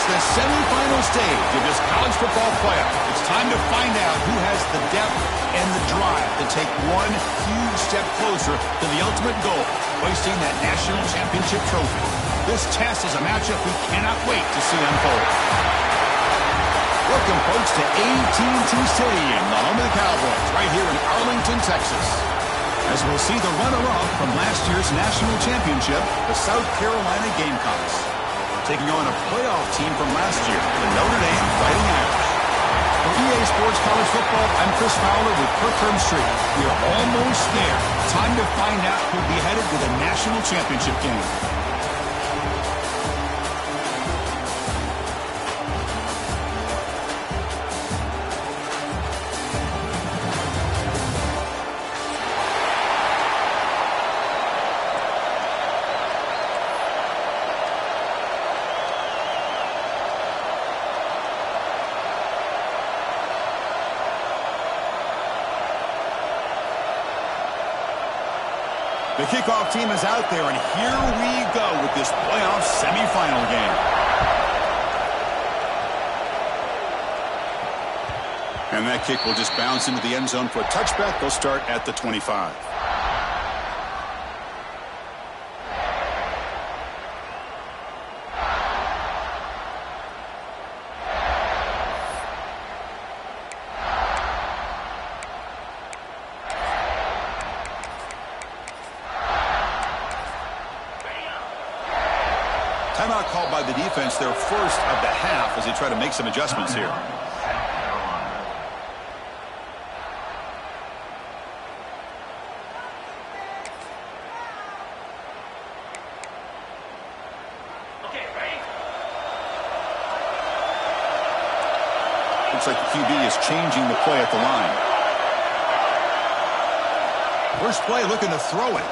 the semifinal stage of this college football playoff. It's time to find out who has the depth and the drive to take one huge step closer to the ultimate goal, hoisting that national championship trophy. This test is a matchup we cannot wait to see unfold. Welcome, folks, to AT&T Stadium, the home of the Cowboys, right here in Arlington, Texas. As we'll see the runner-up from last year's national championship, the South Carolina Gamecocks, taking on a playoff team from last year, the Notre Dame Fighting Irish. For EA Sports College Football, I'm Chris Fowler with Kirk Herbstreit. We are almost there. Time to find out who'll be headed to the national championship game. The kickoff team is out there, and here we go with this playoff semifinal game. And that kick will just bounce into the end zone for a touchback. They'll start at the 25. Timeout called by the defense, their first of the half, as they try to make some adjustments here. Looks like the QB is changing the play at the line. First play looking to throw it.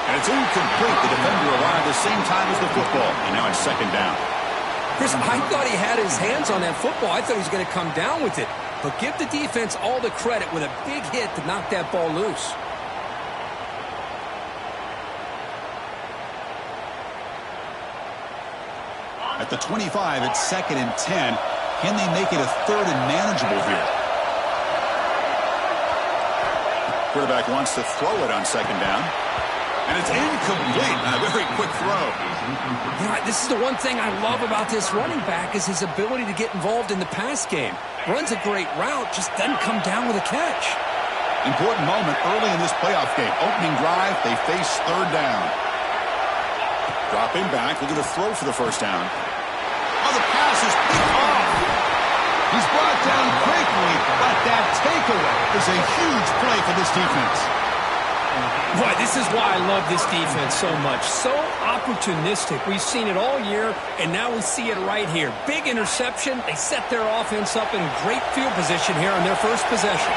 And it's incomplete. The defender arrived at the same time as the football. And now it's second down. Chris, I thought he had his hands on that football. I thought he was going to come down with it. But give the defense all the credit with a big hit to knock that ball loose. At the 25, it's 2nd and 10. Can they make it a 3rd and manageable here? Quarterback wants to throw it on 2nd down. And it's incomplete. A very quick throw. You know, this is the one thing I love about this running back is his ability to get involved in the pass game. Runs a great route, just doesn't come down with a catch. Important moment early in this playoff game. Opening drive, they face 3rd down. Dropping back, looking to throw for the first down. Oh, the pass is picked off. He's brought down quickly, but that takeaway is a huge play for this defense. Boy, this is why I love this defense so much. So opportunistic. We've seen it all year, and now we see it right here. Big interception. They set their offense up in great field position here on their first possession.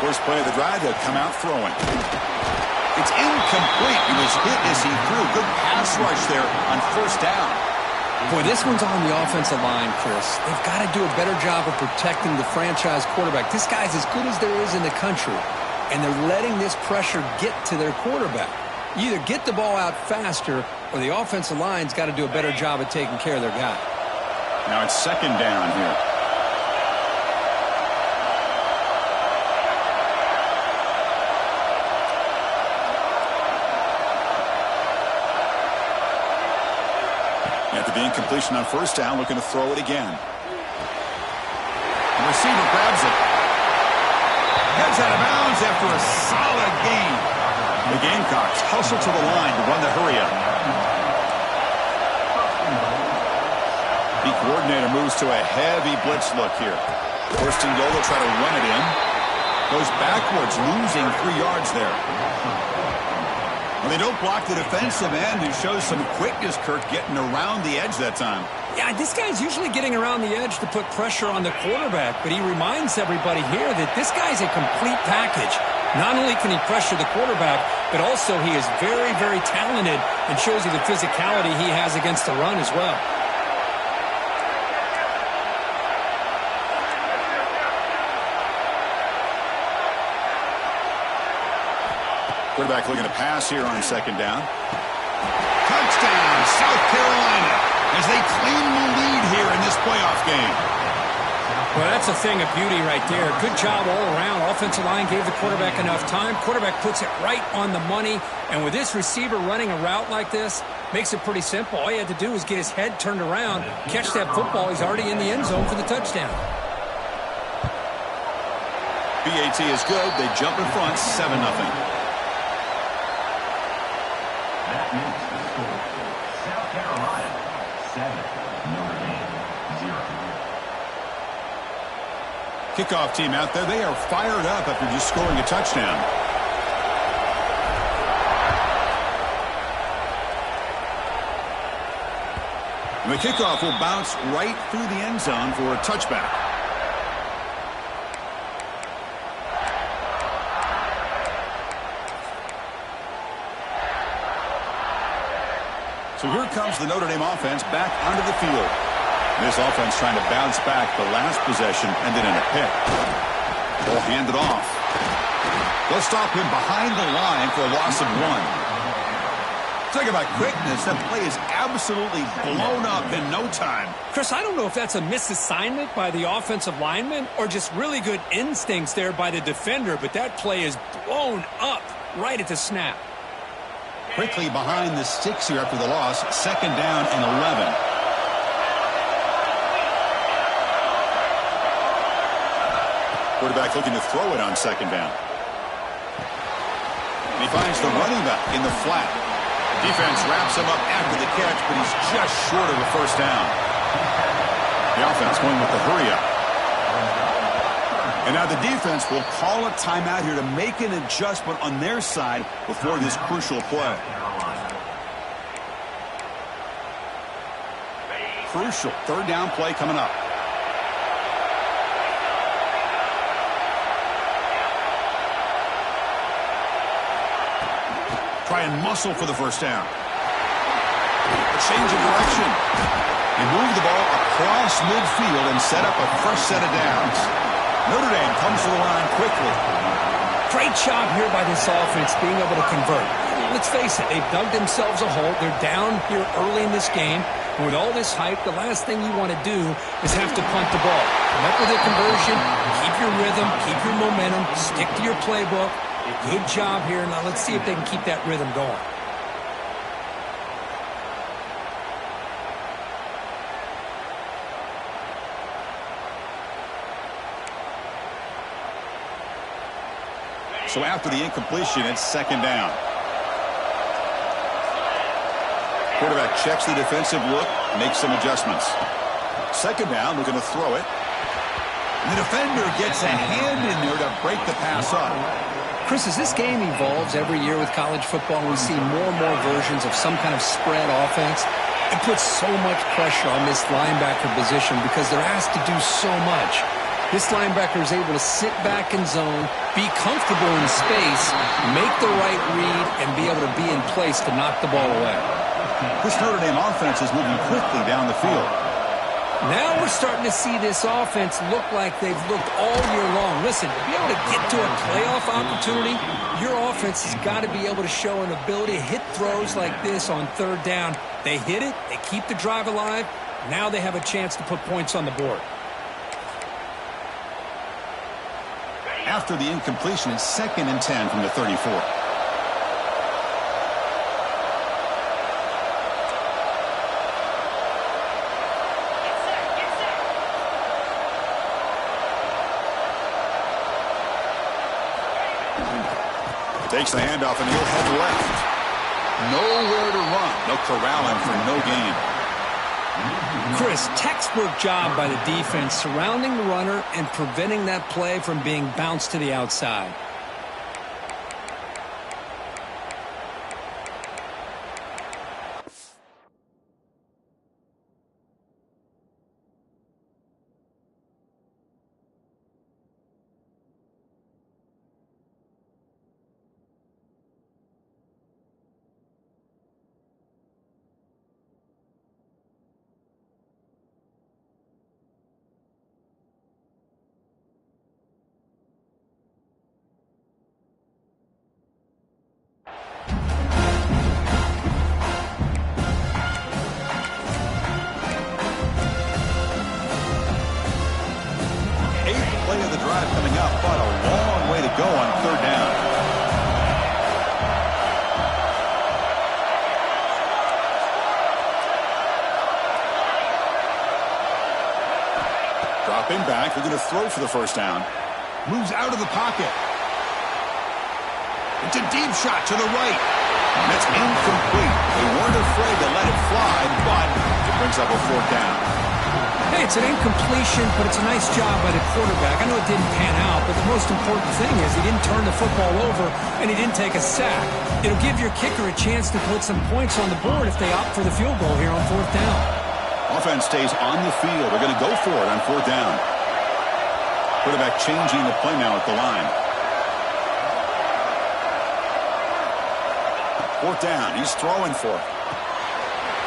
First play of the drive, they'll come out throwing. It's incomplete. He was hit as he threw. Good pass rush there on first down. Boy, this one's on the offensive line, Chris. They've got to do a better job of protecting the franchise quarterback. This guy's as good as there is in the country, and they're letting this pressure get to their quarterback. You either get the ball out faster, or the offensive line's got to do a better job of taking care of their guy. Now it's 2nd down here. After the incompletion on first down, looking to throw it again. The receiver grabs it. Heads out of bounds after a solid gain. The Gamecocks hustle to the line to run the hurry-up. The coordinator moves to a heavy blitz look here. First and goal, they'll try to run it in. Goes backwards, losing 3 yards there. Well, they don't block the defensive end, who shows some quickness, Kirk, getting around the edge that time. Yeah, this guy's usually getting around the edge to put pressure on the quarterback, but he reminds everybody here that this guy's a complete package. Not only can he pressure the quarterback, but also he is very, very talented and shows you the physicality he has against the run as well. Quarterback looking to pass here on 2nd down. South Carolina as they claim the lead here in this playoff game. Well, that's a thing of beauty right there. Good job all around. Offensive line gave the quarterback enough time. Quarterback puts it right on the money. And with this receiver running a route like this, makes it pretty simple. All he had to do was get his head turned around, catch that football. He's already in the end zone for the touchdown. BAT is good. They jump in front, 7-0. That makes the score. South Carolina, 7, Notre Dame, 0. Kickoff team out there. They are fired up after just scoring a touchdown. And the kickoff will bounce right through the end zone for a touchback. So here comes the Notre Dame offense back onto the field. This offense trying to bounce back the last possession, ended in a pick. They'll hand it off. They'll stop him behind the line for a loss of 1. Talk about quickness. That play is absolutely blown up in no time. Chris, I don't know if that's a misassignment by the offensive lineman or just really good instincts there by the defender, but that play is blown up right at the snap. Quickly behind the sticks here after the loss. 2nd down and 11. Quarterback looking to throw it on 2nd down. And he finds the running back in the flat. Defense wraps him up after the catch, but he's just short of a 1st down. The offense going with the hurry up. And now the defense will call a timeout here to make an adjustment on their side before this crucial play. Crucial 3rd down play coming up. Try and muscle for the 1st down. A change of direction. They move the ball across midfield and set up a fresh set of downs. Notre Dame comes to the line quickly. Great job here by this offense being able to convert. Let's face it, they've dug themselves a hole. They're down here early in this game. And with all this hype, the last thing you want to do is have to punt the ball. Come up with a conversion, keep your rhythm, keep your momentum, stick to your playbook. Good job here. Now let's see if they can keep that rhythm going. So after the incompletion, it's 2nd down. Quarterback checks the defensive look, makes some adjustments. 2nd down, looking to throw it. And the defender gets a hand in there to break the pass up. Chris, as this game evolves every year with college football, we see more and more versions of some kind of spread offense. It puts so much pressure on this linebacker position because they're asked to do so much. This linebacker is able to sit back in zone, be comfortable in space, make the right read, and be able to be in place to knock the ball away. This Notre Dame offense is moving quickly down the field. Now we're starting to see this offense look like they've looked all year long. Listen, to be able to get to a playoff opportunity, your offense has got to be able to show an ability to hit throws like this on 3rd down. They hit it, they keep the drive alive. Now they have a chance to put points on the board. After the incompletion, it's 2nd and 10 from the 34. Takes the handoff and he'll head left. Nowhere to run. They'll corral him for no gain. Chris, textbook job by the defense surrounding the runner and preventing that play from being bounced to the outside. drive coming up, but a long way to go on third down. Dropping back, they're going to throw for the first down. Moves out of the pocket. It's a deep shot to the right. And it's incomplete. They weren't afraid to let it fly, but it brings up a fourth down. Hey, it's an incompletion, but it's a nice job by the quarterback. I know it didn't pan out, but the most important thing is he didn't turn the football over and he didn't take a sack. It'll give your kicker a chance to put some points on the board if they opt for the field goal here on fourth down. Offense stays on the field. They're going to go for it on fourth down. Quarterback changing the play now at the line. Fourth down. He's throwing for it.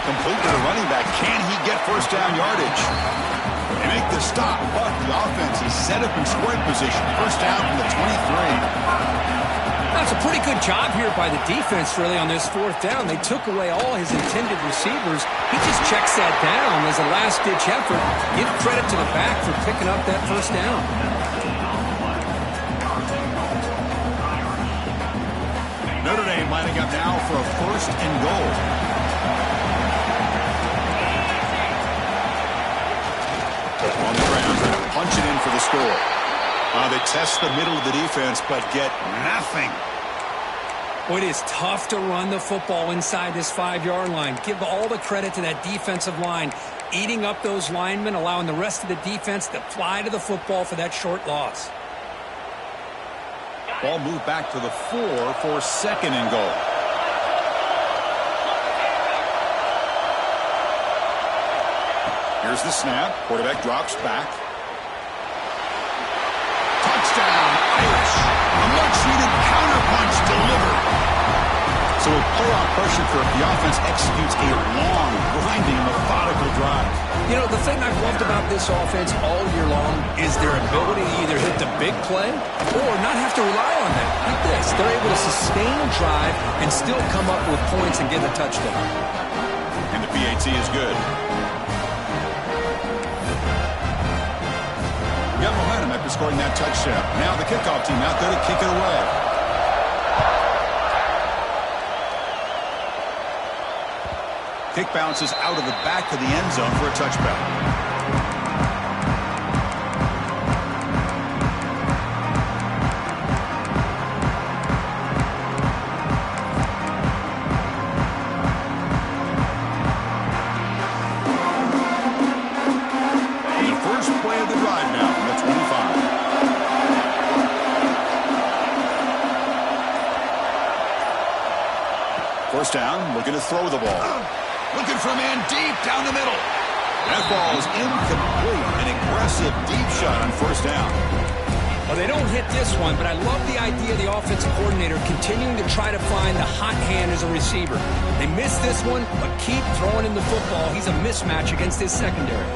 Complete to the running back. Can he get first down yardage? They make the stop, but the offense is set up in scoring position. First down from the 23. That's a pretty good job here by the defense, really, on this fourth down. They took away all his intended receivers. He just checks that down as a last-ditch effort. Give credit to the back for picking up that first down. Notre Dame lining up now for a first and goal. On the ground, trying to punch it in for the score. They test the middle of the defense, but get nothing. Boy, it is tough to run the football inside this 5-yard line. Give all the credit to that defensive line, eating up those linemen, allowing the rest of the defense to fly to the football for that short loss. Ball moved back to the 4 for second and goal. Here's the snap. Quarterback drops back. Touchdown, Irish. A much-needed counterpunch delivered. So with playoff pressure for the offense executes a long, grinding, methodical drive. You know, the thing I've loved about this offense all year long is their ability to either hit the big play or not have to rely on that. Like this, they're able to sustain a drive and still come up with points and get a touchdown. And the PAT is good. Got momentum after scoring that touchdown. Now the kickoff team out there to kick it away. Kick bounces out of the back of the end zone for a touchback. First down, looking to throw the ball. Looking for a man deep down the middle. That ball is incomplete. An aggressive deep shot on first down. Well, they don't hit this one, but I love the idea of the offensive coordinator continuing to try to find the hot hand as a receiver. They missed this one, but keep throwing him the football. He's a mismatch against his secondary.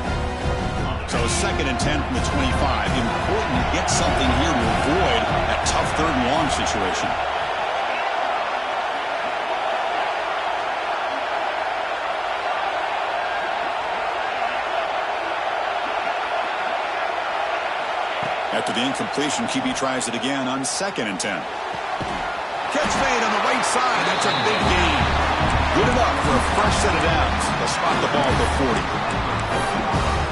So second and 10 from the 25. Important to get something here to avoid that tough third and long situation. After the incompletion, QB tries it again on second and 10. Catch made on the right side. That's a big gain. Good enough for a fresh set of downs. They'll spot the ball at the 40.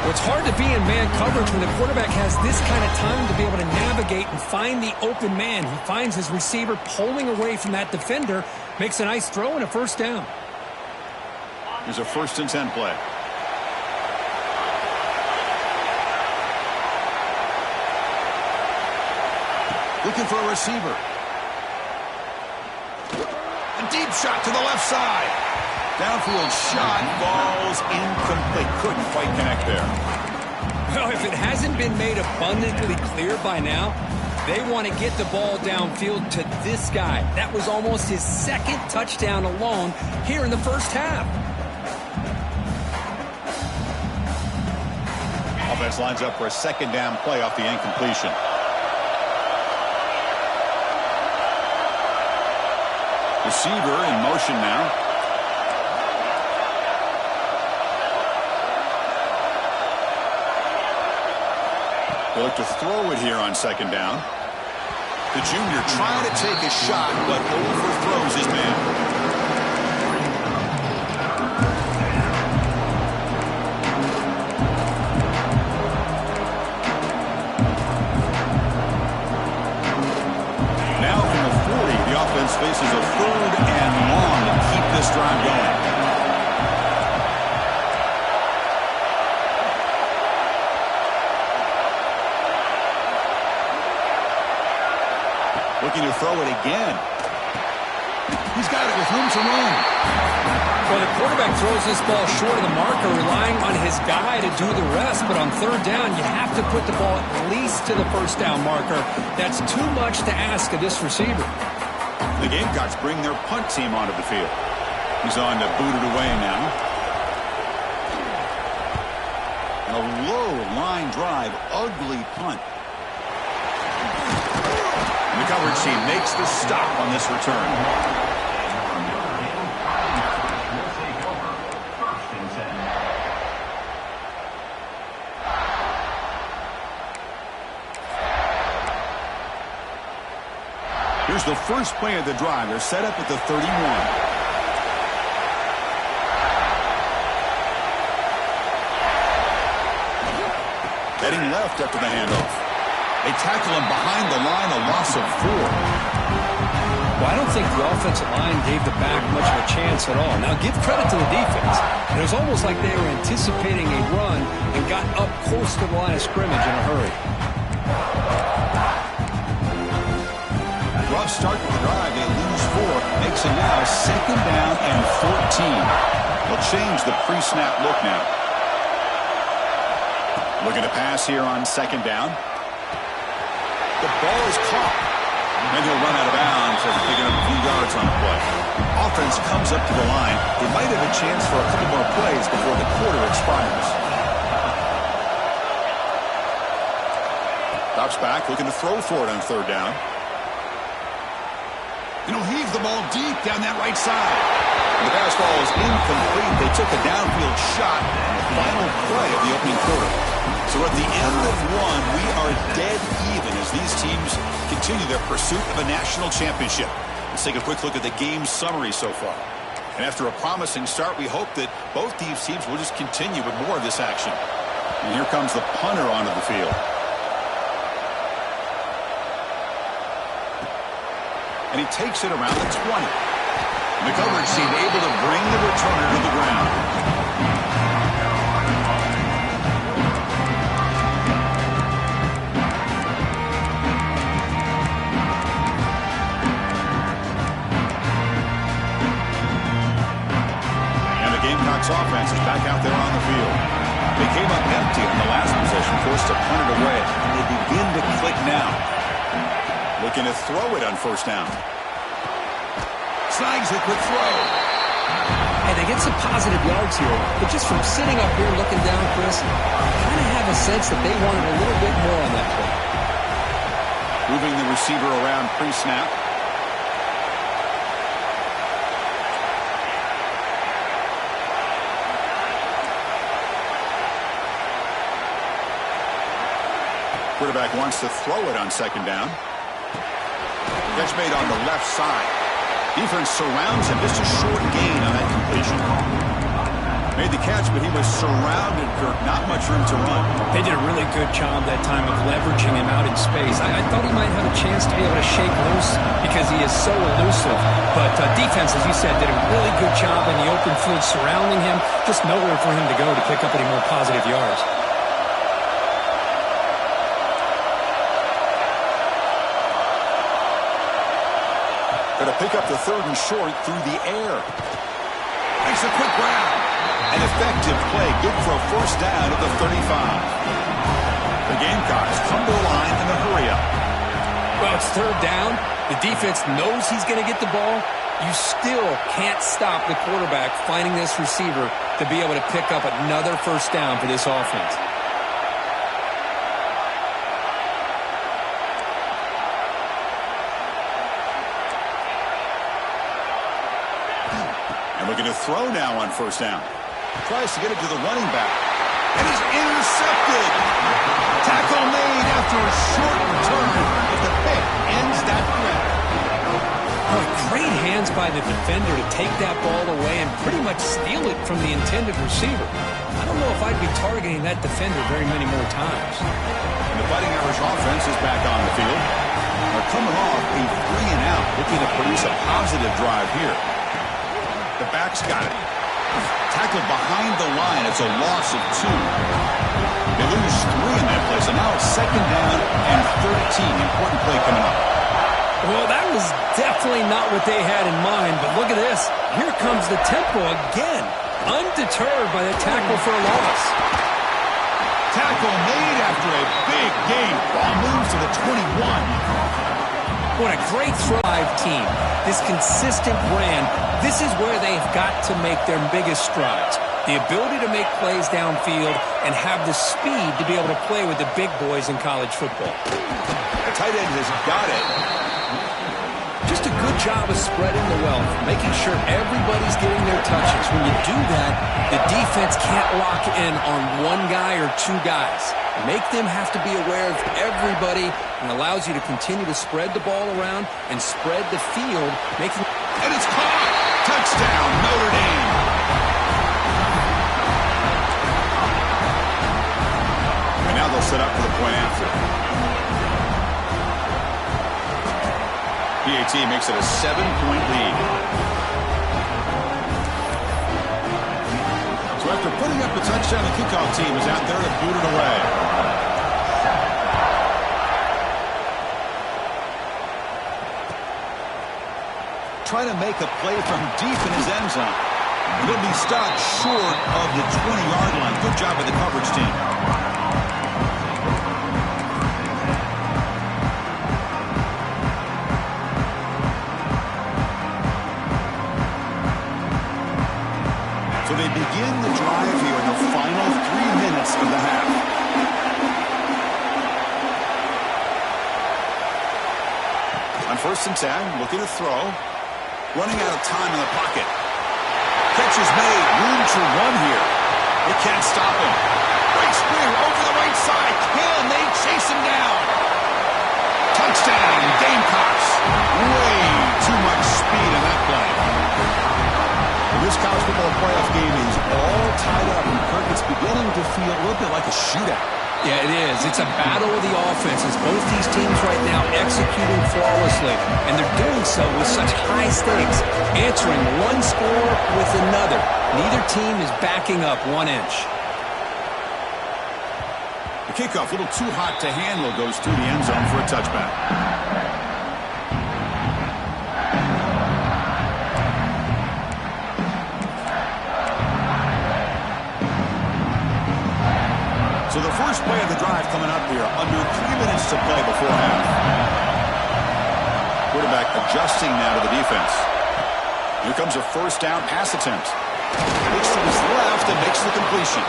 Well, it's hard to be in man coverage when the quarterback has this kind of time to be able to navigate and find the open man. He finds his receiver pulling away from that defender, makes a nice throw and a first down. Here's a first and 10 play. Looking for a receiver. A deep shot to the left side. Downfield shot falls incomplete. Couldn't quite connect there. Well, if it hasn't been made abundantly clear by now, they want to get the ball downfield to this guy. That was almost his second touchdown alone here in the first half. Offense lines up for a second down play off the incompletion. Receiver in motion now. They look to throw it here on second down. The junior trying to take a shot, but overthrows his man. Now from the 40, the offense faces a 3rd and long to keep this drive going. Looking to throw it again. He's got it with room to run. Well, the quarterback throws this ball short of the marker, relying on his guy to do the rest. But on 3rd down, you have to put the ball at least to the 1st down marker. That's too much to ask of this receiver. The Gamecocks bring their punt team onto the field. He's on to boot it away now. A low line drive, ugly punt. And the coverage team makes the stop on this return. Here's the first play of the drive. They're set up at the 31. Heading left after the handoff. They tackle him behind the line, a loss of 4. Well, I don't think the offensive line gave the back much of a chance at all. Now, give credit to the defense. It was almost like they were anticipating a run and got up close to the line of scrimmage in a hurry. Rough start to the drive. They lose 4. Makes it now 2nd down and 14. They'll change the pre-snap look now. Looking to pass here on 2nd down. The ball is caught. And he'll run out of bounds after picking up a few yards on the play. Offense comes up to the line. They might have a chance for a couple more plays before the quarter expires. Drops back, looking to throw for it on 3rd down. Heave the ball deep down that right side. The pass ball is incomplete. They took a downfield shot on the final play of the opening quarter. So at the end of 1, we are dead even as these teams continue their pursuit of a national championship. Let's take a quick look at the game summary so far. And after a promising start, we hope that both these teams will just continue with more of this action. And here comes the punter onto the field. And he takes it around the 20. And the coverage team able to bring the returner to the ground. And the Gamecocks offense is back out there on the field. They came up empty in the last possession, forced to punt it away. And they begin to click now. Looking to throw it on 1st down. Snags it with throw. Hey, they get some positive yards here. But just from sitting up here looking down, Chris, I kind of have a sense that they wanted a little bit more on that play. Moving the receiver around pre-snap. Quarterback wants to throw it on 2nd down. Catch made on the left side. Defense surrounds him. Just a short gain on that completion. Made the catch, but he was surrounded, Kirk. Not much room to run. They did a really good job that time of leveraging him out in space. I thought he might have a chance to be able to shake loose because he is so elusive. But defense, as you said, did a really good job in the open field surrounding him. Just nowhere for him to go to pick up any more positive yards. Going to pick up the 3rd and short through the air. Makes a quick grab. An effective play. Good for a 1st down at the 35. The Gamecocks come to the line in the hurry up. Well, it's 3rd down. The defense knows he's going to get the ball. You still can't stop the quarterback finding this receiver to be able to pick up another 1st down for this offense. Looking to throw now on 1st down. Tries to get it to the running back. And he's intercepted. Tackle made by the defender to take that ball away and pretty much steal it from the intended receiver. I don't know if I'd be targeting that defender very many more times. And the Fighting Irish offense is back on the field. They're coming off a 3-and-out, looking to produce a positive drive here. The back's got it. Tackled behind the line. It's a loss of 2. They lose 3 in that play, so now it's 2nd down and 13. Important play coming up. Well, that was definitely not what they had in mind, but look at this. Here comes the tempo again, undeterred by the tackle for a loss. Tackle made after a big gain. Ball moves to the 21. What a great thrive team. This consistent brand, this is where they've got to make their biggest strides. The ability to make plays downfield and have the speed to be able to play with the big boys in college football. The tight end has got it. Just a good job of spreading the wealth, making sure everybody's getting their touches. When you do that, the defense can't lock in on one guy or 2 guys. Make them have to be aware of everybody and allows you to continue to spread the ball around and spread the field, making... And it's caught! Touchdown, Notre Dame! And now they'll set up for the point after. PAT makes it a 7-point lead. So after putting up a touchdown, the kickoff team is out there to boot it away. Trying to make a play from deep in his end zone. He'll be stopped short of the 20-yard line. Good job by the coverage team. So they begin the drive here in the final 3 minutes of the half. On 1st and 10, looking to throw. Running out of time in the pocket. Catch is made. Room to run here. They can't stop him. Great spring over the right side. Can they chase him down? Touchdown, Gamecocks. Way too much speed in that play. This college football playoff game is all tied up, and Kirk, it's beginning to feel a little bit like a shootout. Yeah, it is. It's a battle of the offenses. Both these teams right now executing flawlessly, and they're doing so with such high stakes, answering one score with another. Neither team is backing up 1 inch. The kickoff, a little too hot to handle, goes through the end zone for a touchback. So the first play of the drive coming up here, under 3 minutes to play before half. Quarterback adjusting now to the defense. Here comes a 1st down pass attempt. Looks to his left and makes the completion.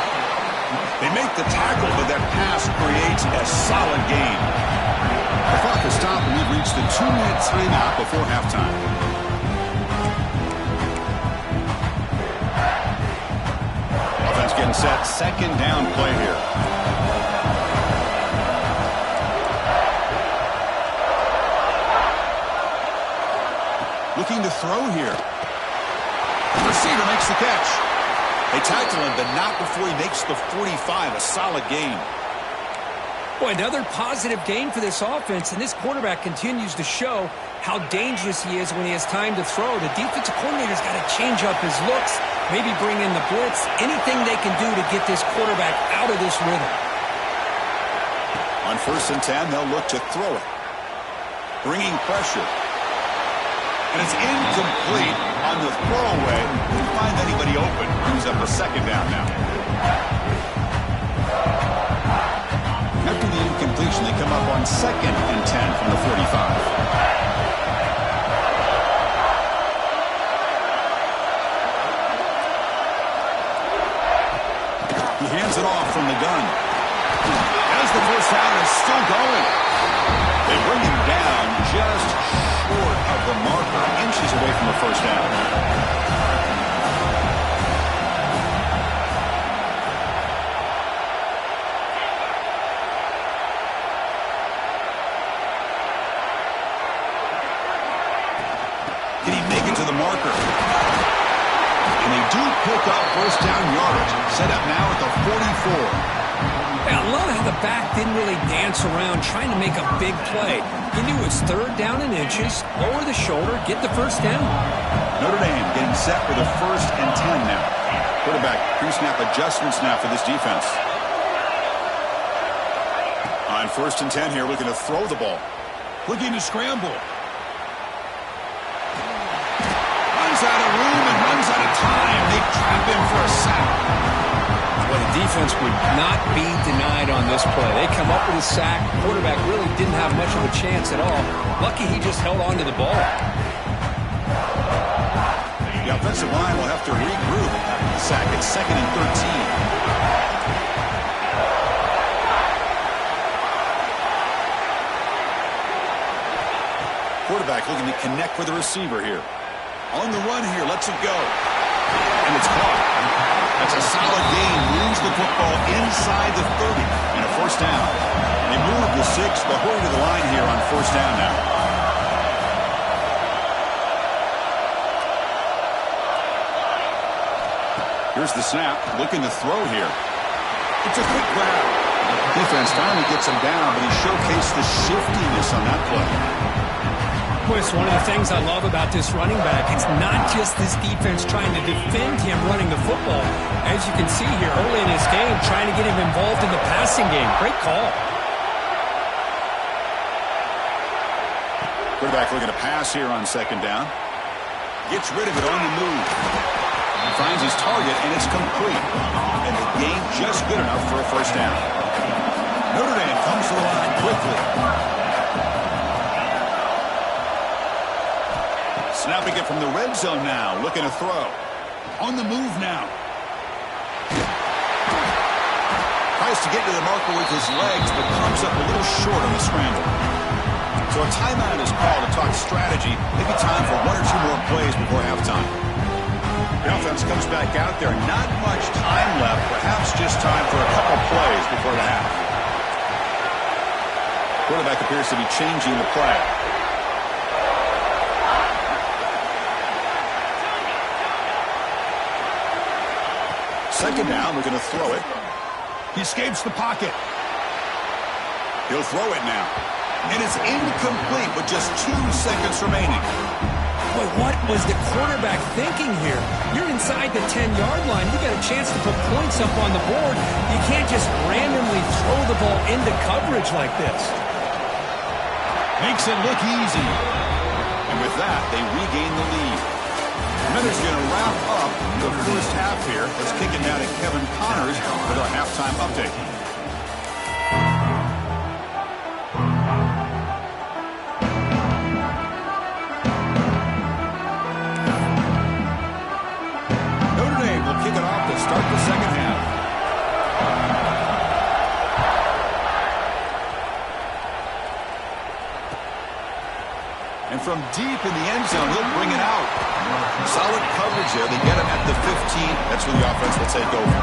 They make the tackle, but that pass creates a solid gain. The clock has stopped, and we've reached the 2-minute timeout before halftime. Offense getting set, 2nd down play here. Looking to throw here. The receiver makes the catch. They tackle him, but not before he makes the 45, a solid gain. Boy, another positive gain for this offense, and this quarterback continues to show how dangerous he is when he has time to throw. The defensive coordinator's got to change up his looks, maybe bring in the blitz, anything they can do to get this quarterback out of this rhythm. On 1st and 10, they'll look to throw it. Bringing pressure. And it's incomplete on the throwaway. Didn't find anybody open. Brings up a 2nd down now. After the incompletion, they come up on 2nd and 10 from the 45. He hands it off from the gun. As the 1st down is still going. They bring him down just short of the marker, inches away from the 1st down. Can he make it to the marker. And they do pick up first down yardage. Set up now at the 44. Yeah, I love how the back didn't really dance around trying to make a big play. He knew it was third down and inches, lower the shoulder, get the first down. Notre Dame getting set for the 1st and 10 now. Quarterback pre-snap adjustments now for this defense. On 1st and 10 here, looking to throw the ball. Looking to scramble. Runs out of room and runs out of time. They trap him for a sack. Well, the defense would not be denied on this play. They come up with a sack. Quarterback really didn't have much of a chance at all. Lucky he just held on to the ball. The offensive line will have to regroup after the sack. It's 2nd and 13. Quarterback looking to connect with the receiver here. On the run here, lets it go. And it's caught. That's a solid gain. Moves the football inside the 30 and a 1st down. They move the 6. They'll hurry to the line here on 1st down now. Here's the snap. Looking to throw here. It's a quick grab. Defense finally gets him down, but he showcased the shiftiness on that play. Boy, it's one of the things I love about this running back. It's not just this defense trying to defend him running the football. As you can see here early in this game, trying to get him involved in the passing game. Great call. Quarterback looking to pass here on 2nd down. Gets rid of it on the move. Finds his target, and it's complete. And the gain just good enough for a 1st down. Notre Dame comes to the line quickly. Snapping it from the red zone now, looking to throw. On the move now. Tries to get to the marker with his legs, but comes up a little short on the scramble. So a timeout is called to talk strategy. Maybe time for 1 or 2 more plays before halftime. The offense comes back out there. Not much time left. Perhaps just time for a couple plays before the half. Quarterback appears to be changing the play. Second down, we're going to throw it. He escapes the pocket. He'll throw it now. And it's incomplete with just 2 seconds remaining. Boy, what was the quarterback thinking here? You're inside the 10-yard line. You got a chance to put points up on the board. You can't just randomly throw the ball into coverage like this. Makes it look easy. And with that, they regain the lead. Minutes going to wrap up the 1st half here. Let's kick it now to Kevin Connors with our halftime update. Notre Dame will kick it off to start the 2nd half. And from deep in the end zone, he'll bring it out. Solid coverage there. They get him at the 15. That's where the offense will take over.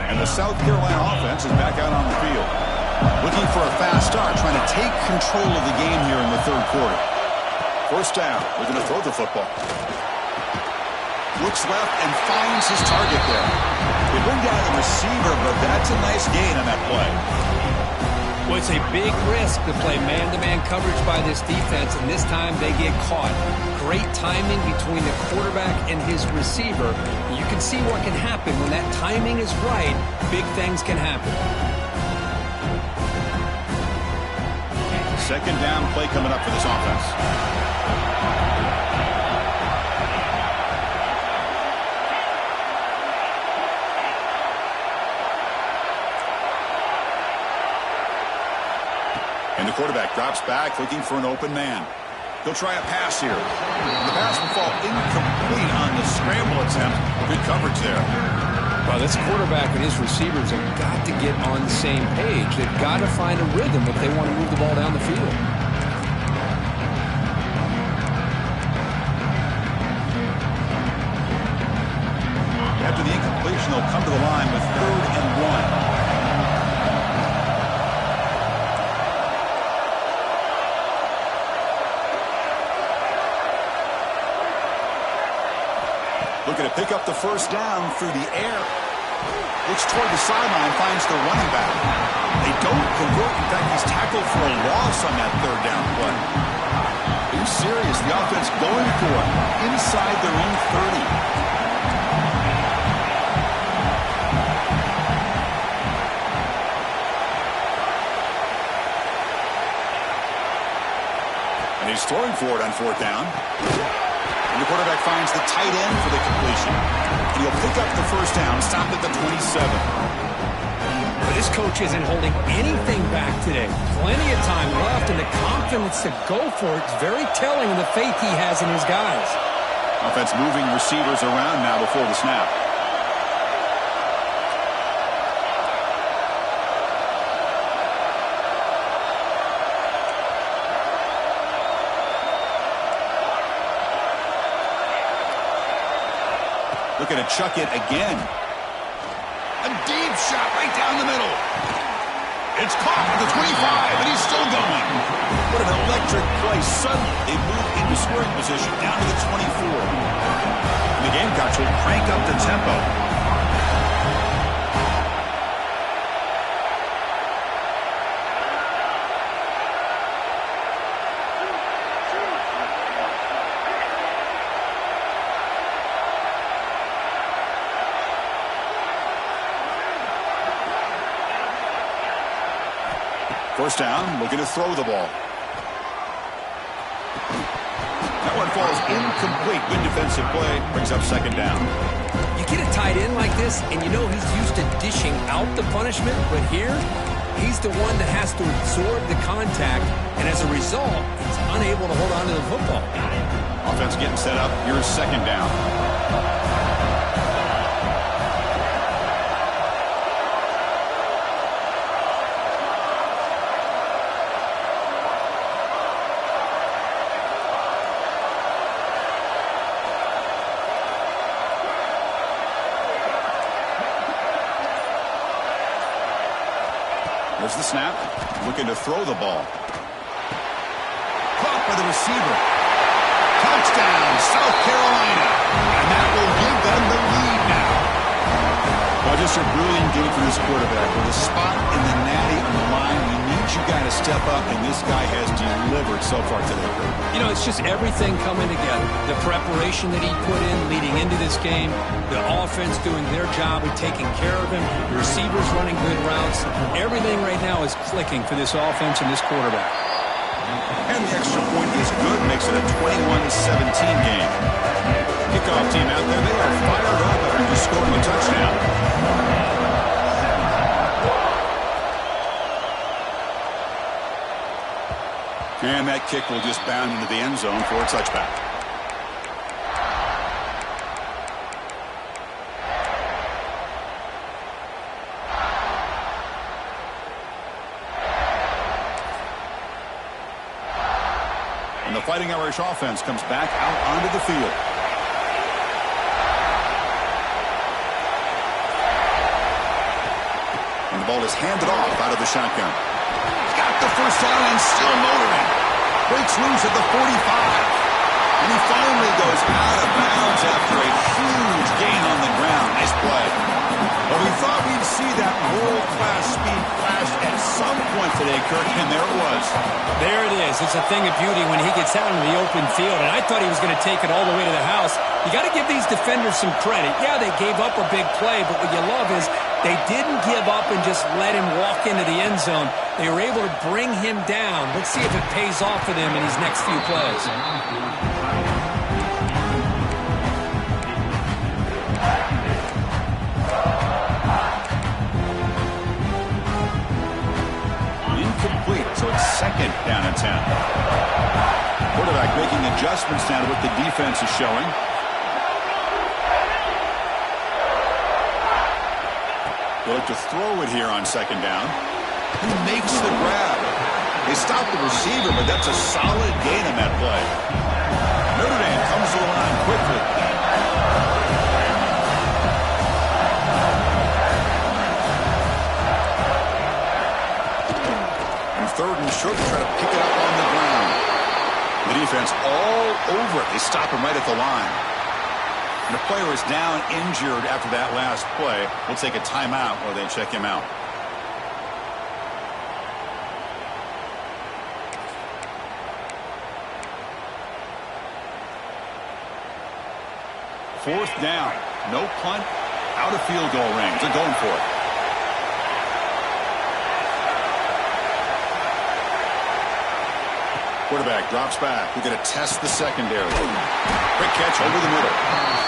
And the South Carolina offense is back out on the field. Looking for a fast start, trying to take control of the game here in the 3rd quarter. 1st down. We're going to throw the football. Looks left and finds his target there. They bring down the receiver, but that's a nice gain on that play. Well, it's a big risk to play man-to-man coverage by this defense, and this time they get caught. Great timing between the quarterback and his receiver. You can see what can happen when that timing is right. Big things can happen. 2nd down play coming up for this offense. And the quarterback drops back, looking for an open man. He'll try a pass here. The pass will fall incomplete on the scramble attempt. Good coverage there. Well, this quarterback and his receivers have got to get on the same page. They've got to find a rhythm if they want to move the ball down the field. After the incompletion, they'll come to the line with 3rd and 1. Looking to pick up the first down through the air. Looks toward the sideline, finds the running back. They don't convert. In fact, he's tackled for a loss on that 3rd down play. Being serious, the offense going for it inside their own 30. And he's throwing for it on 4th down. And the quarterback finds the tight end for the completion. And he'll pick up the first down, stop at the 27. But this coach isn't holding anything back today. Plenty of time left, and the confidence to go for it is very telling of the faith he has in his guys. Offense moving receivers around now before the snap. Looking to chuck it again. A deep shot right down the middle. It's caught at the 25, and he's still going. What an electric play. Suddenly, they move into scoring position down to the 24. And the Gamecocks will crank up the tempo. First down, looking to throw the ball. That one falls incomplete. Good defensive play. Brings up 2nd down. You get a tight end like this, and you know he's used to dishing out the punishment, but here, he's the one that has to absorb the contact, and as a result, he's unable to hold on to the football. Offense getting set up. Here's 2nd down. There's the snap. Looking to throw the ball. Caught by the receiver. Touchdown, South Carolina. And that will give them the lead now. Well, just a brilliant game for this quarterback. With a spot in the natty on the line, we need you guys to step up, and this guy has delivered so far today. You know, it's just everything coming together. The preparation that he put in leading into this game, the offense doing their job of taking care of him, the receivers running good routes. Everything right now is clicking for this offense and this quarterback. And the extra point is good, makes it a 21-17 game. Kickoff team out there, they are fired up after scoring a touchdown. And that kick will just bound into the end zone for a touchback. And the Fighting Irish offense comes back out onto the field. And the ball is handed off out of the shotgun. He's got the first down and still motoring. Breaks loose at the 45. And he finally goes out of bounds after a huge gain on the ground. Nice play. Well, we thought we'd see that world-class speed flash at some point today, Kirk, and there it was. There it is. It's a thing of beauty when he gets out into the open field, and I thought he was going to take it all the way to the house. You got to give these defenders some credit. Yeah, they gave up a big play, but what you love is they didn't give up and just let him walk into the end zone. They were able to bring him down. Let's see if it pays off for them in these next few plays. Incomplete, so it's 2nd down and 10. Quarterback making adjustments now to what the defense is showing. They'll look to throw it here on 2nd down. Who makes the grab? They stop the receiver, but that's a solid gain on that play. Notre Dame comes to the line quickly. short to try to pick it up on the ground. The defense all over it. They stop him right at the line. And the player is down injured after that last play. We'll take a timeout while they check him out. Fourth down. No punt. Out of field goal range. They're going for it. Quarterback drops back. We're going to test the secondary. Quick catch over the middle.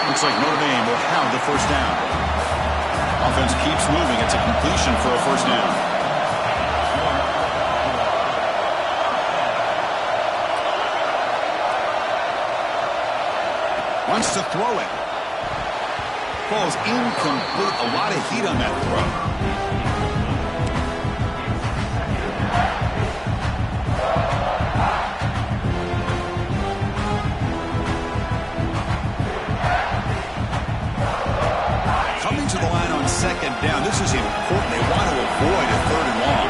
Looks like Notre Dame will have the first down. Offense keeps moving. It's a completion for a first down. Wants to throw it. Ball's incomplete. A lot of heat on that throw. Coming to the line on second down. This is important. They want to avoid a third and long.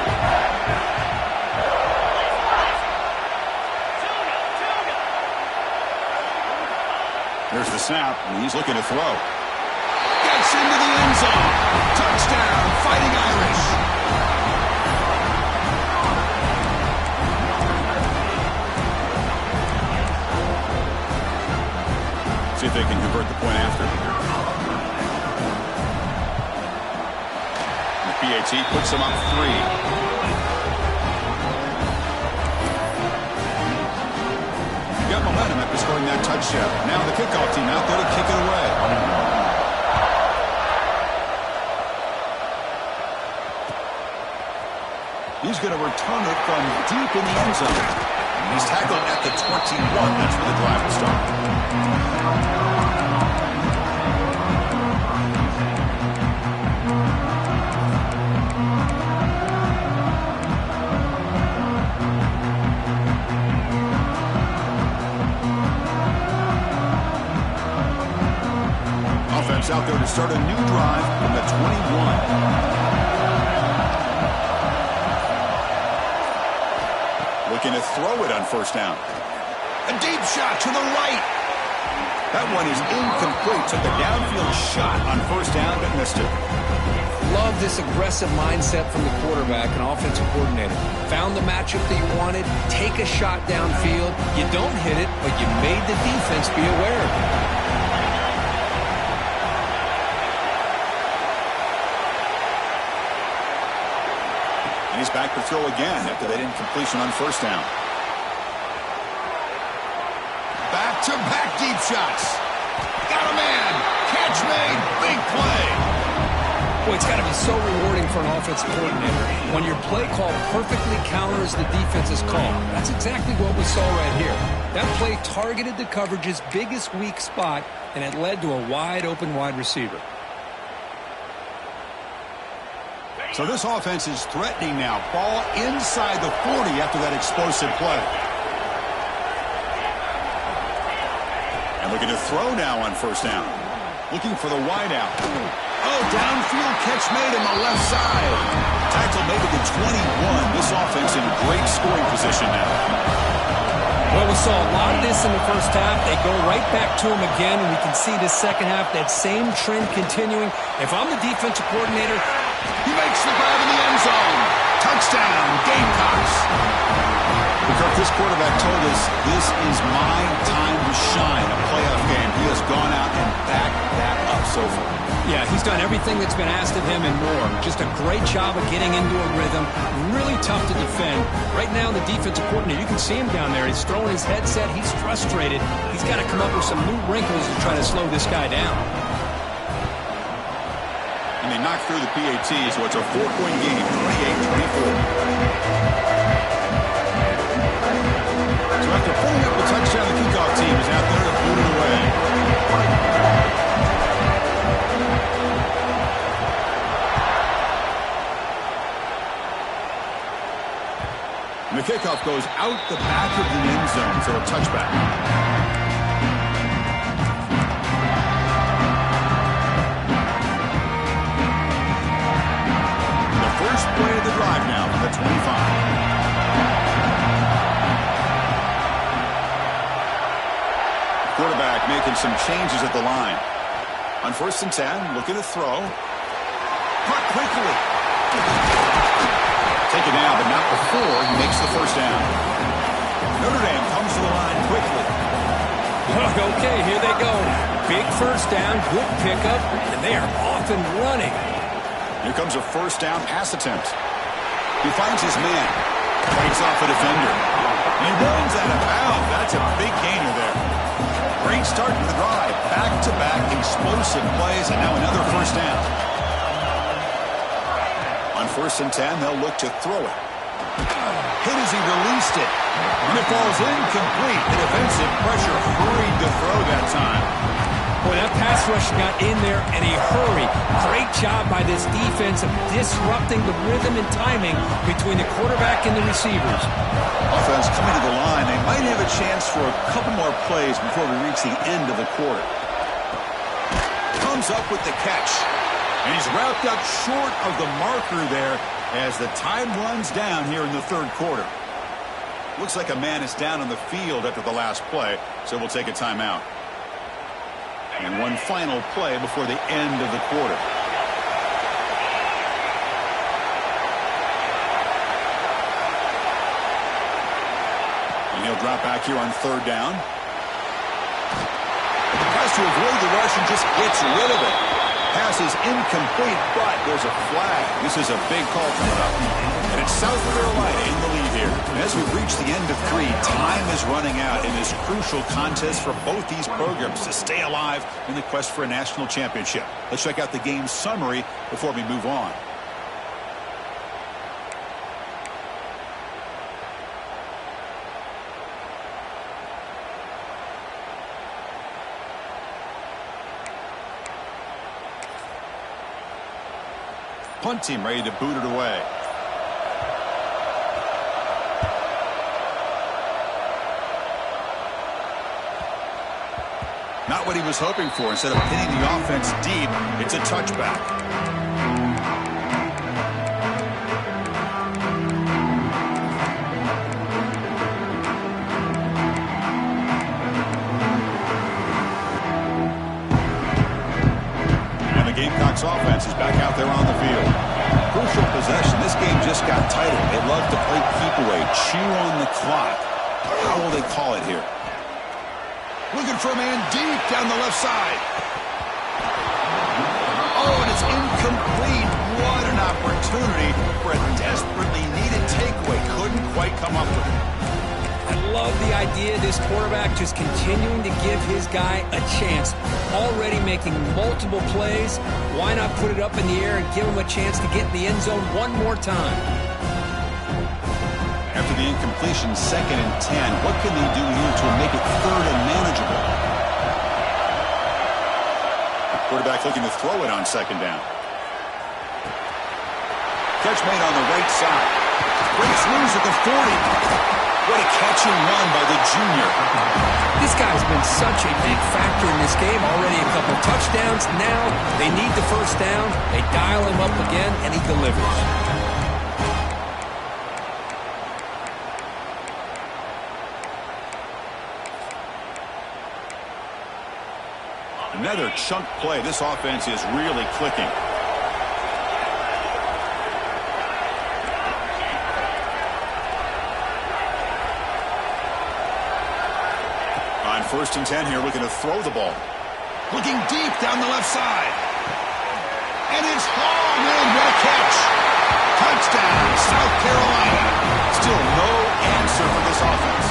There's the snap, and he's looking to throw. Gets into the end zone. Touchdown, Fighting Irish. See if they can convert the point after. The PAT puts them up 3. Got momentum after scoring that touchdown. Now the kickoff team out there to kick it away. He's going to return it from deep in the end zone. He's tackled at the 21. That's where the drive will start. Offense out there to start a new drive from the 21. Looking to throw it on first down. A deep shot to the right. That one is incomplete. Took a downfield shot on first down, but missed it. Love this aggressive mindset from the quarterback and offensive coordinator. Found the matchup that you wanted. Take a shot downfield. You don't hit it, but you made the defense be aware of it. And he's back to throw again after that incompletion on first down. Back-to-back deep shots. Got a man. Catch made. Big play. Boy, it's got to be so rewarding for an offensive coordinator when your play call perfectly counters the defense's call. That's exactly what we saw right here. That play targeted the coverage's biggest weak spot, and it led to a wide-open wide receiver. So this offense is threatening now. Ball inside the 40 after that explosive play. And looking to throw now on first down. Looking for the wideout. Oh, downfield catch made on the left side. Tackle made at the 21. This offense in great scoring position now. Well, we saw a lot of this in the first half. They go right back to him again, and we can see the second half, that same trend continuing. If I'm the defensive coordinator, he makes the grab in the end zone. Touchdown, Gamecocks. Kirk, this quarterback told us this is my time to shine, a playoff game. He has gone out and backed that up so far. Yeah, he's done everything that's been asked of him and more. Just a great job of getting into a rhythm. Really tough to defend. Right now, the defensive coordinator, you can see him down there. He's throwing his headset. He's frustrated. He's got to come up with some new wrinkles to try to slow this guy down. And they knock through the PAT, so it's a 4-point game, 28-24. So after pulling up the touchdown, the kickoff team is out there to boot it away. And the kickoff goes out the back of the end zone, so a touchback. First play of the drive now from the 25. making some changes at the line. On 1st and 10, looking to throw. Caught quickly. Taken down, but not before he makes the first down. Notre Dame comes to the line quickly. Okay, here they go. Big first down, good pickup, and they are off and running. Here comes a first down pass attempt. He finds his man. Breaks off a defender. He runs out of bounds. That's a big gainer there. Great start to the drive. Back-to-back explosive plays, and now another first down. On 1st and 10, they'll look to throw it. Hit as he released it. And it falls incomplete. The defensive pressure hurried to throw that time. Boy, that pass rush got in there in a hurry. Great job by this defense of disrupting the rhythm and timing between the quarterback and the receivers. Offense coming to the line. They might have a chance for a couple more plays before we reach the end of the quarter. Comes up with the catch. And he's wrapped up short of the marker there as the time runs down here in the 3rd quarter. Looks like a man is down on the field after the last play, so we'll take a timeout. And one final play before the end of the quarter. And he'll drop back here on 3rd down. And he tries to avoid the rush and just gets rid of it. Pass is incomplete, but there's a flag. This is a big call coming up. And it's South Carolina in the lead here. And as we reach the end of 3, time is running out in this crucial contest for both these programs to stay alive in the quest for a national championship. Let's check out the game summary before we move on. Punt team ready to boot it away. Not what he was hoping for. Instead of hitting the offense deep, it's a touchback. And the Gamecocks offense is back out there on the field. Crucial possession. This game just got tighter. They love to play keep away, chew on the clock. How will they call it here? Looking for a man deep down the left side. Oh, and it's incomplete. What an opportunity for a desperately needed takeaway. Couldn't quite come up with it. I love the idea of this quarterback just continuing to give his guy a chance. Already making multiple plays. Why not put it up in the air and give him a chance to get in the end zone one more time? After the incompletion, 2nd and 10. What can they do here to make it 3rd and manageable? Quarterback looking to throw it on 2nd down. Catch made on the right side. Breaks loose at the 40. What a catch and run by the junior. This guy's been such a big factor in this game. Already a couple touchdowns. Now they need the first down. They dial him up again, and he delivers. Another chunk play. This offense is really clicking. On 1st and 10 here, looking to throw the ball. Looking deep down the left side. And it's hauled in. What a catch. Touchdown, South Carolina. Still no answer for this offense.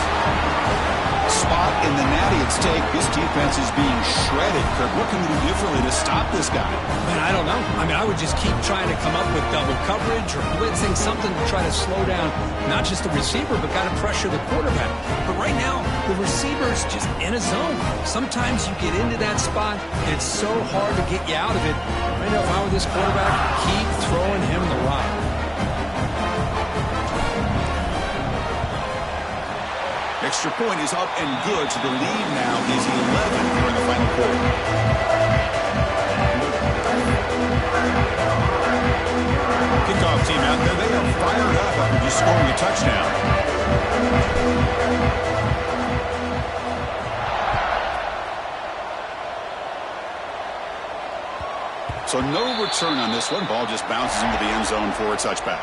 Spot in the natty at stake. This defense is being shredded. Kirk, what can we do differently to stop this guy? Man, I don't know. I mean, I would just keep trying to come up with double coverage or blitzing, something to try to slow down not just the receiver, but got to pressure the quarterback. But right now, the receiver's just in a zone. Sometimes you get into that spot, and it's so hard to get you out of it. Right now, if I were this quarterback, keep throwing him the rock. Extra point is up and good, so the lead now is 11 here in the final quarter. Kickoff team out there, they are fired up after just scoring a touchdown. So no return on this one. Ball just bounces into the end zone for a touchback.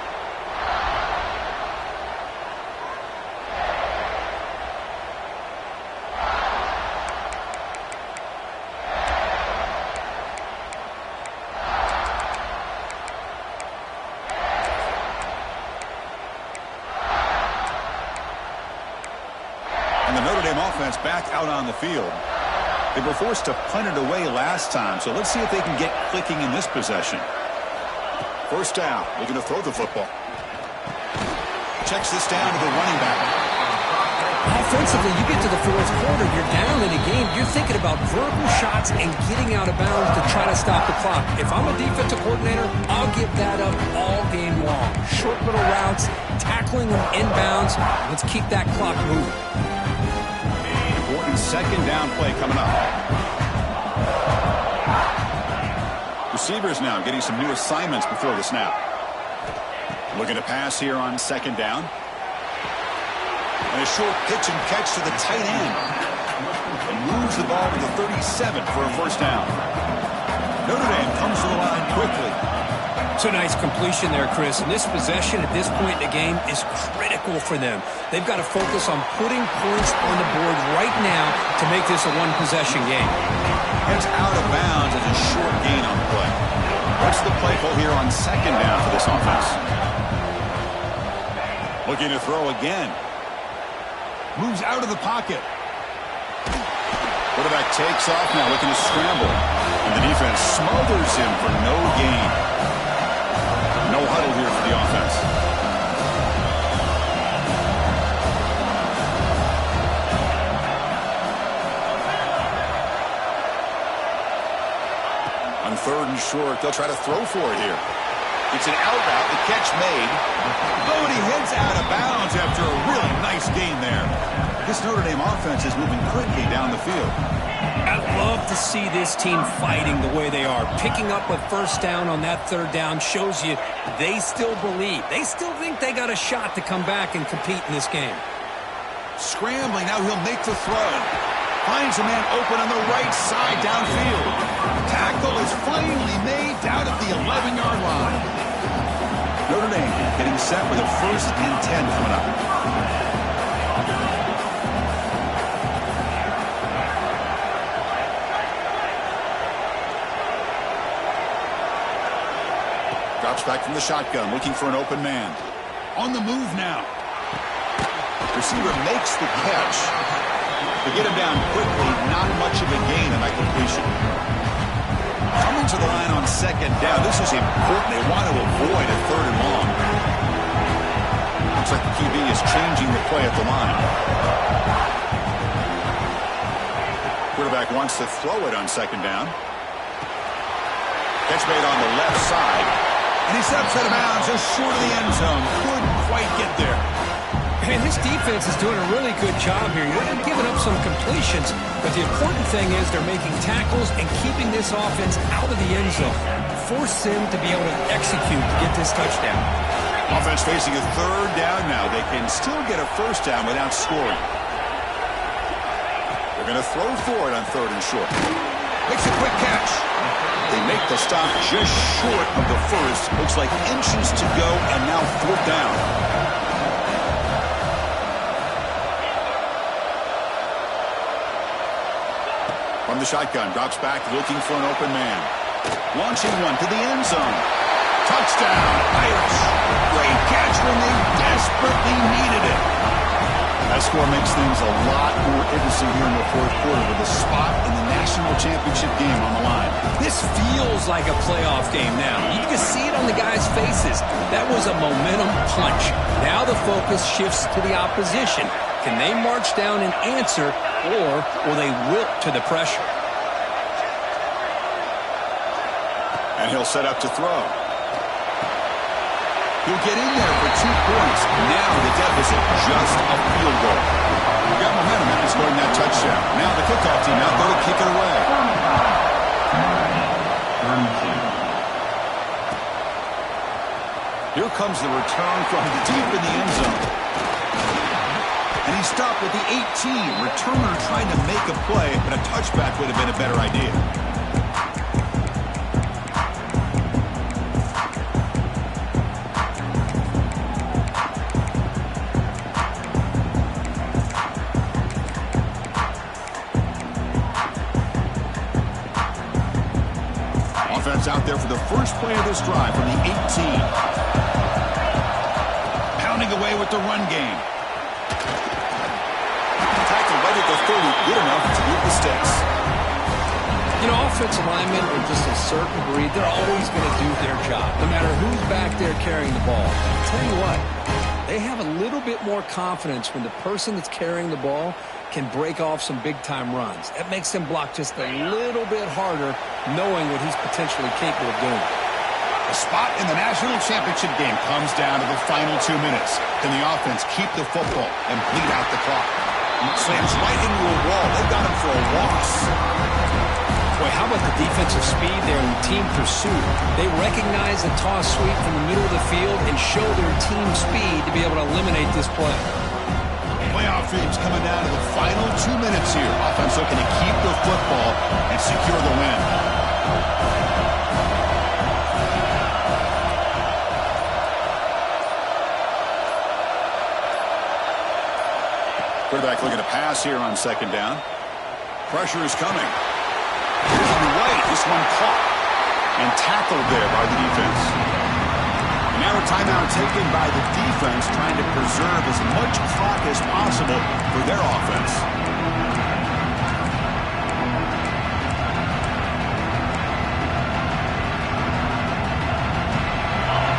And the Notre Dame offense back out on the field. They were forced to punt it away last time, so let's see if they can get clicking in this possession. First down, looking to throw the football. Checks this down to the running back. Offensively, you get to the fourth quarter, you're down in a game, you're thinking about vertical shots and getting out of bounds to try to stop the clock. If I'm a defensive coordinator, I'll give that up all game long. Short little routes, tackling them inbounds. Let's keep that clock moving. Important second down play coming up. Receivers now getting some new assignments before the snap. Looking to pass here on second down. And a short pitch and catch to the tight end. And moves the ball to the 37 for a first down. Notre Dame comes to the line quickly. It's a nice completion there, Chris. And this possession at this point in the game is critical for them. They've got to focus on putting points on the board right now to make this a one-possession game. Heads out of bounds as a short gain on the play. What's the play call here on second down for this offense? Looking to throw again. Moves out of the pocket. Quarterback takes off now, looking to scramble. And the defense smothers him for no gain. No huddle here for the offense. On third and short, they'll try to throw for it here. It's an out route, the catch made. Oh, and he heads out of bounds after a really nice gain there. This Notre Dame offense is moving quickly down the field. I love to see this team fighting the way they are. Picking up a first down on that third down shows you they still believe. They still think they got a shot to come back and compete in this game. Scrambling, now he'll make the throw. Finds a man open on the right side downfield. Tackle is finally made down at the 11-yard line. Notre Dame getting set with a 1st and 10 coming up. Drops back from the shotgun, looking for an open man. On the move now. Receiver makes the catch. They get him down quickly, not much of a gain on that completion. Coming to the line on second down. This is important. They want to avoid a third and long. Looks like the QB is changing the play at the line. Quarterback wants to throw it on second down. Catch made on the left side. And he steps out of bounds just short of the end zone. Couldn't quite get there. And this defense is doing a really good job here. They're giving up some completions, but the important thing is they're making tackles and keeping this offense out of the end zone. Force them to be able to execute to get this touchdown. Offense facing a third down now. They can still get a first down without scoring. They're going to throw for it on third and short. Makes a quick catch. They make the stop just short of the first. Looks like inches to go, and now fourth down. From the shotgun, drops back, looking for an open man. Launching one to the end zone. Touchdown, Irish. Great catch when they desperately needed it. That score makes things a lot more interesting here in the fourth quarter with a spot in the national championship game on the line. This feels like a playoff game now. You can see it on the guys' faces. That was a momentum punch. Now the focus shifts to the opposition. Can they march down and answer, or will they wilt to the pressure? And he'll set up to throw. He'll get in there for 2 points. Now the deficit, just a field goal. We've got momentum after scoring that touchdown. Now the kickoff team out there to kick it away. Here comes the return from deep in the end zone. And he stopped at the 18. Returner trying to make a play, but a touchback would have been a better idea. out there for the first play of this drive from the 18. Pounding away with the run game. Tackle right at the 30, good enough to move the sticks. You know, offensive linemen are just a certain breed. They're always going to do their job, no matter who's back there carrying the ball. I'll tell you what, they have a little bit more confidence when the person that's carrying the ball can break off some big-time runs. That makes them block just a little bit harder, knowing what he's potentially capable of doing. The spot in the national championship game comes down to the final 2 minutes. Can the offense keep the football and bleed out the clock? Slams right into a wall. They've got him for a loss. Boy, how about the defensive speed there in team pursuit? They recognize the toss sweep from the middle of the field and show their team speed to be able to eliminate this play. Playoff games coming down to the final 2 minutes here. Offense looking to keep the football and secure the win. Quarterback looking to pass here on second down. Pressure is coming. Here's on the right. This one caught and tackled there by the defense. Now a timeout taken by the defense, trying to preserve as much clock as possible for their offense.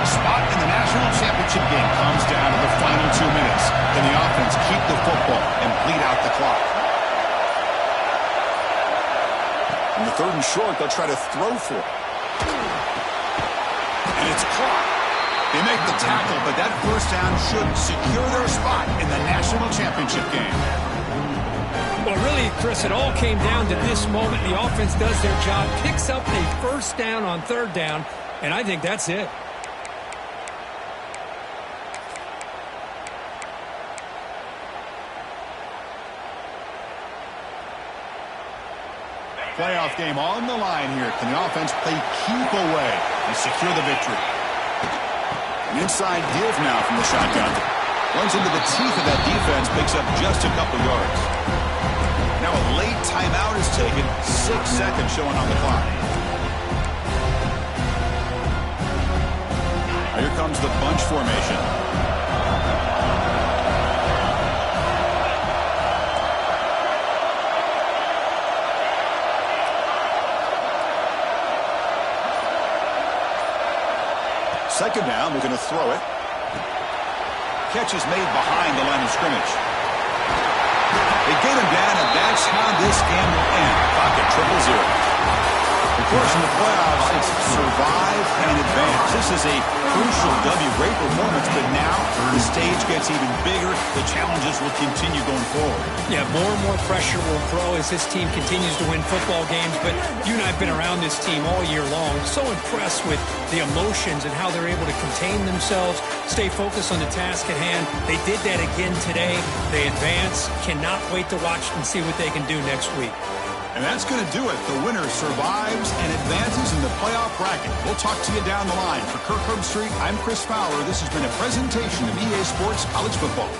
A spot in the national championship game comes down to the final 2 minutes. Can the offense keep the football and bleed out the clock? In the third and short, they'll try to throw for it. And it's caught. They make the tackle, but that first down should secure their spot in the national championship game. Well, really, Chris, it all came down to this moment. The offense does their job, picks up a first down on third down, and I think that's it. Playoff game on the line here. Can the offense play keep away and secure the victory? An inside give now from the shotgun. Runs into the teeth of that defense, picks up just a couple yards. Now a late timeout is taken. 6 seconds showing on the clock. Here comes the bunch formation. Second down, we're going to throw it. Catch is made behind the line of scrimmage. They get him down, and that's how this game will end. Clock at 0-0. Of course, in the playoffs, it's survive and advance. This is a crucial W. Great performance, but now the stage gets even bigger. The challenges will continue going forward. Yeah, more and more pressure will grow as this team continues to win football games. But you and I have been around this team all year long. So impressed with the emotions and how they're able to contain themselves, stay focused on the task at hand. They did that again today. They advance. Cannot wait to watch and see what they can do next week. And that's going to do it. The winner survives and advances in the playoff bracket. We'll talk to you down the line. For Kirk Herbstreit, I'm Chris Fowler. This has been a presentation of EA Sports College Football.